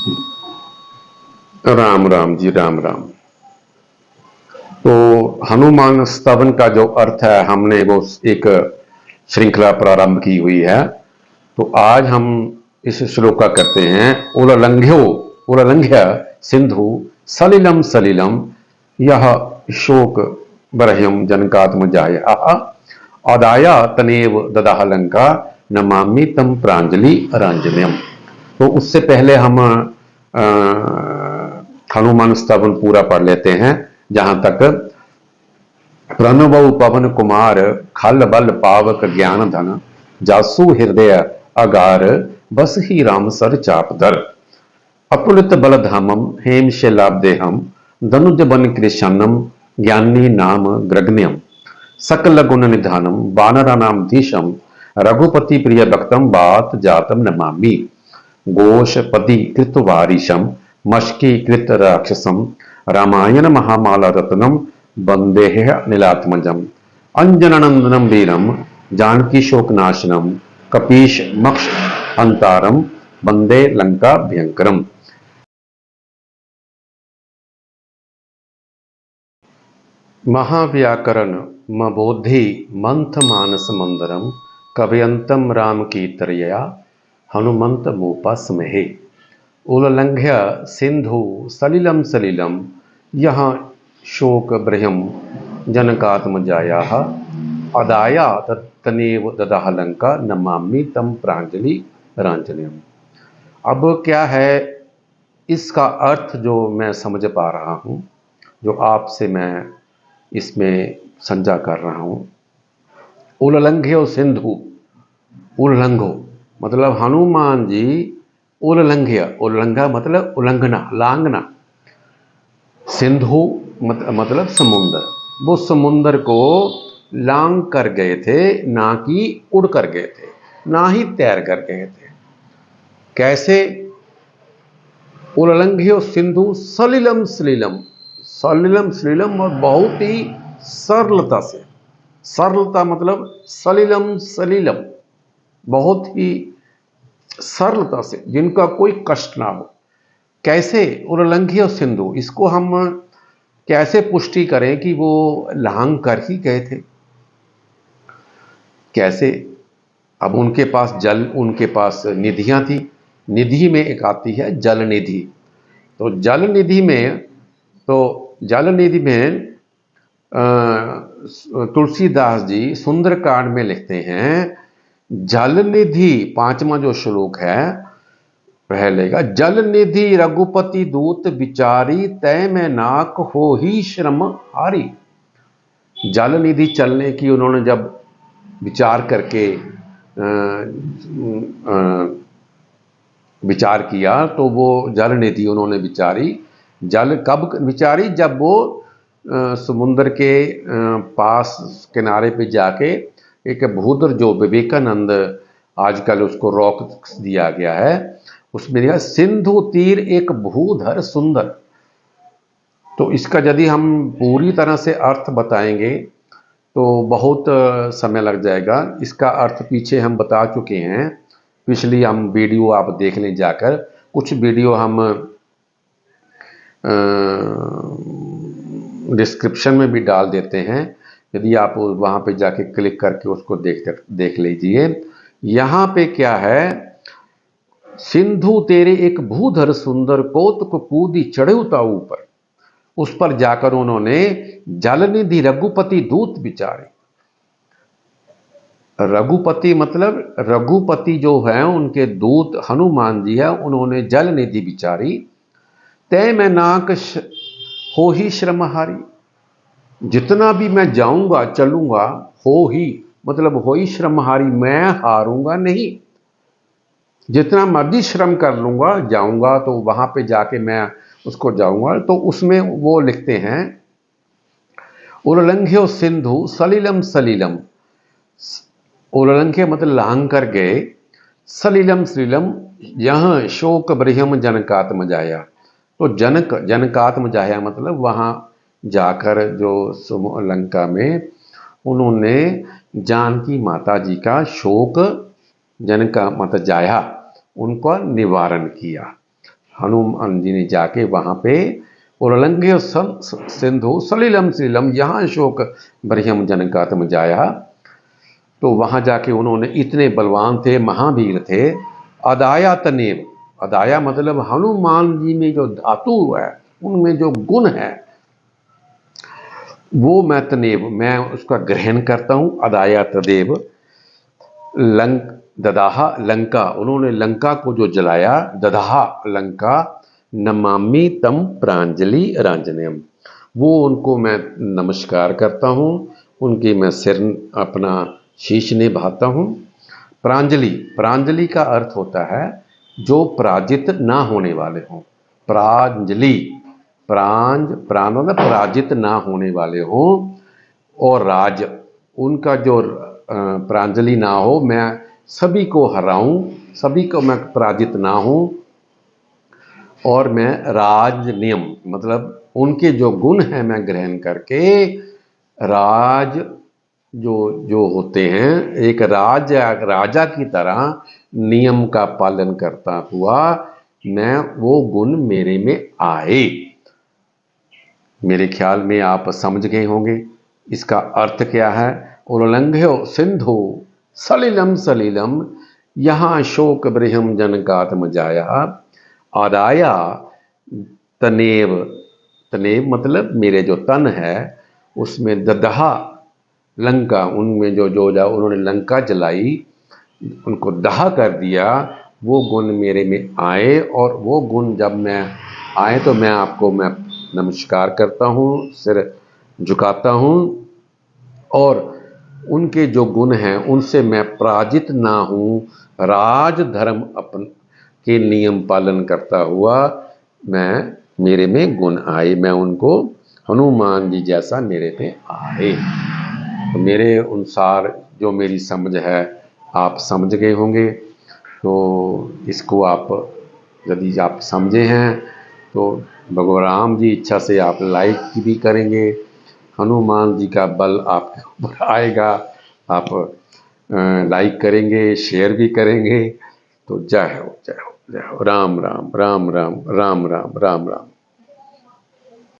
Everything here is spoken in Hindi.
राम राम जी, राम राम। तो हनुमान स्तवन का जो अर्थ है, हमने वो एक श्रृंखला प्रारंभ की हुई है। तो आज हम इस श्लोक का करते हैं। उल्लंघ्यो उल्लंघ्य सिंधु सलिलम सलिलम यह शोक बरह्यम जनकात्म जाय अदाया तनेव ददाह लंका नमामि तम प्रांजलि अरांजन्यम। तो उससे पहले हम हनुमान स्तवन पूरा पढ़ लेते हैं। जहां तक प्रणव पवन कुमार खल बल पावक ज्ञान धन जासु हृदय अगार बस ही राम सर चापधर अतुलित बल धामम हेम शैलाब्देहम धनुज बन कृष्णम ज्ञानी नाम ग्रगण्यम सकल गुण निधानम वानरानाम धीशम रघुपति प्रिय भक्तम बात जातम नमामि घोषपति कृतवारिशम मश्की कृत राक्षसम रामायण महामाला रत्नम वंदे नीलात्मजम अंजननंदनम वीरम जानकी शोकनाशनम कपीश मक्ष अंतारम वंदे लंका भयंकरम। महाव्याकरण मबोधि मंथ मानस मंदरम कवयंतम राम की तरया हनुमंत मूपस्महे उल्लंघ्य सिंधु सलिलम सलिलम यहाँ शोक बृहम जनकात्म जाया अदाया तनेव ददाह लंका नमामि तम प्रांजलि रांजन्यम। अब क्या है इसका अर्थ जो मैं समझ पा रहा हूँ, जो आपसे मैं इसमें संजा कर रहा हूँ। उल्लंघ्यो सिंधु, उल्लंघो मतलब हनुमान जी उल्लंघ्य, उल्लंघा मतलब उल्लंघना, लांघना। सिंधु मतलब समुंदर, वो समुंदर को लांघ कर गए थे, ना कि उड़ कर गए थे, ना ही तैर कर गए थे। कैसे? उल्लंघ्यो सिंधु सलिलम सलिलम, सलिलम सलिलम और बहुत ही सरलता से, सरलता मतलब सलिलम सलिलम, बहुत ही सरलता से, जिनका कोई कष्ट ना हो। कैसे? उल्लंघ्य सिंधु, इसको हम कैसे पुष्टि करें कि वो लांघ कर ही गए थे? कैसे? अब उनके पास जल, उनके पास निधियां थी। निधि में एक आती है जल निधि। तो जल निधि में, तो जल निधि में तुलसीदास जी सुंदरकांड में लिखते हैं, जल निधि, पांचवा जो श्लोक है पहलेगा, जल निधि रघुपति दूत विचारी तय में नाक हो ही श्रम हारी। जल निधि चलने की उन्होंने जब विचार करके विचार किया, तो वो जल निधि उन्होंने विचारी। जल कब विचारी? जब वो समुद्र के पास किनारे पे जाके एक भूधर, जो विवेकानंद आजकल उसको रोक दिया गया है, उसमें लिखा सिंधु तीर एक भूधर सुंदर। तो इसका यदि हम पूरी तरह से अर्थ बताएंगे तो बहुत समय लग जाएगा। इसका अर्थ पीछे हम बता चुके हैं, पिछली हम वीडियो आप देख लें जाकर। कुछ वीडियो हम डिस्क्रिप्शन में भी डाल देते हैं, यदि आप वहाँ पे जाके क्लिक करके उसको देख लीजिए। यहाँ पे क्या है, सिंधु तेरे एक भूधर सुंदर कौतुक कूदी चढ़े उता ऊपर। उस पर जाकर उन्होंने जलनिधि रघुपति दूत विचारे। रघुपति मतलब रघुपति जो है उनके दूत हनुमान जी है, उन्होंने जल निधि विचारी। तय में नाक हो ही श्रमहारी, जितना भी मैं जाऊंगा चलूंगा, हो ही मतलब हो ही श्रमहारी, मैं हारूंगा नहीं। जितना मर्जी श्रम कर लूंगा, जाऊंगा तो वहां पे जाके मैं उसको जाऊंगा। तो उसमें वो लिखते हैं, उल्लंघ्यो सिंधु सलिलम सलिलम, उल्लंघ्य मतलब लांघ कर गए, सलिलम सलिलम यह शोक बृहम जनकात्म जाया। तो जनकात्म जाया मतलब वहां जाकर जो लंका में उन्होंने जानकी माता जी का शोक, जनका माता जाया, उनका निवारण किया। हनुमान जी ने जाके वहाँ पे उल्लंघ्य सिंधु सलिलम सलिलम यहाँ शोक बरिहम जनकात्म जाया। तो वहाँ जाके उन्होंने, इतने बलवान थे, महावीर थे। अदाया तनेव, अदाया मतलब हनुमान जी में जो धातु है, उनमें जो गुण है, वो मैं तनेव, मैं उसका ग्रहण करता हूँ। अदाया तदेव लंक ददाहा, लंका, उन्होंने लंका को जो जलाया, ददाहा लंका, नमामि तम प्रांजलि रांजनेयम, वो उनको मैं नमस्कार करता हूँ, उनकी मैं सिर अपना शीश निभाता हूँ। प्रांजलि, प्रांजलि का अर्थ होता है जो पराजित ना होने वाले हों। प्रांजलि, प्राण मतलब पराजित ना होने वाले हों। और राज, उनका जो प्रांजलि ना हो, मैं सभी को हराऊं, सभी को मैं पराजित ना हूं। और मैं राज नियम मतलब उनके जो गुण हैं मैं ग्रहण करके, राज जो जो होते हैं, एक राजा की तरह नियम का पालन करता हुआ मैं, वो गुण मेरे में आए। मेरे ख्याल में आप समझ गए होंगे इसका अर्थ क्या है। उल्लंघ्यो सिंधु सलिलम सलिलम यहाँ शोक बृहम जनकात्म जाया। आदाया तनेव, तनेव मतलब मेरे जो तन है उसमें ददहा लंका, उनमें जो जो जा उन्होंने लंका जलाई, उनको दहा कर दिया, वो गुण मेरे में आए। और वो गुण जब मैं आए तो मैं आपको मैं नमस्कार करता हूँ, सिर झुकाता हूँ। और उनके जो गुण हैं उनसे मैं पराजित ना हूँ। राज धर्म अपन के नियम पालन करता हुआ मैं, मेरे में गुण आए, मैं उनको हनुमान जी जैसा मेरे में आए। तो मेरे अनुसार जो मेरी समझ है आप समझ गए होंगे। तो इसको आप यदि आप समझे हैं तो भगवान राम जी इच्छा से आप लाइक भी करेंगे, हनुमान जी का बल आपके ऊपर आएगा, आप लाइक करेंगे, शेयर भी करेंगे। तो जय हो, जय हो, जय हो। राम राम राम राम राम राम राम राम।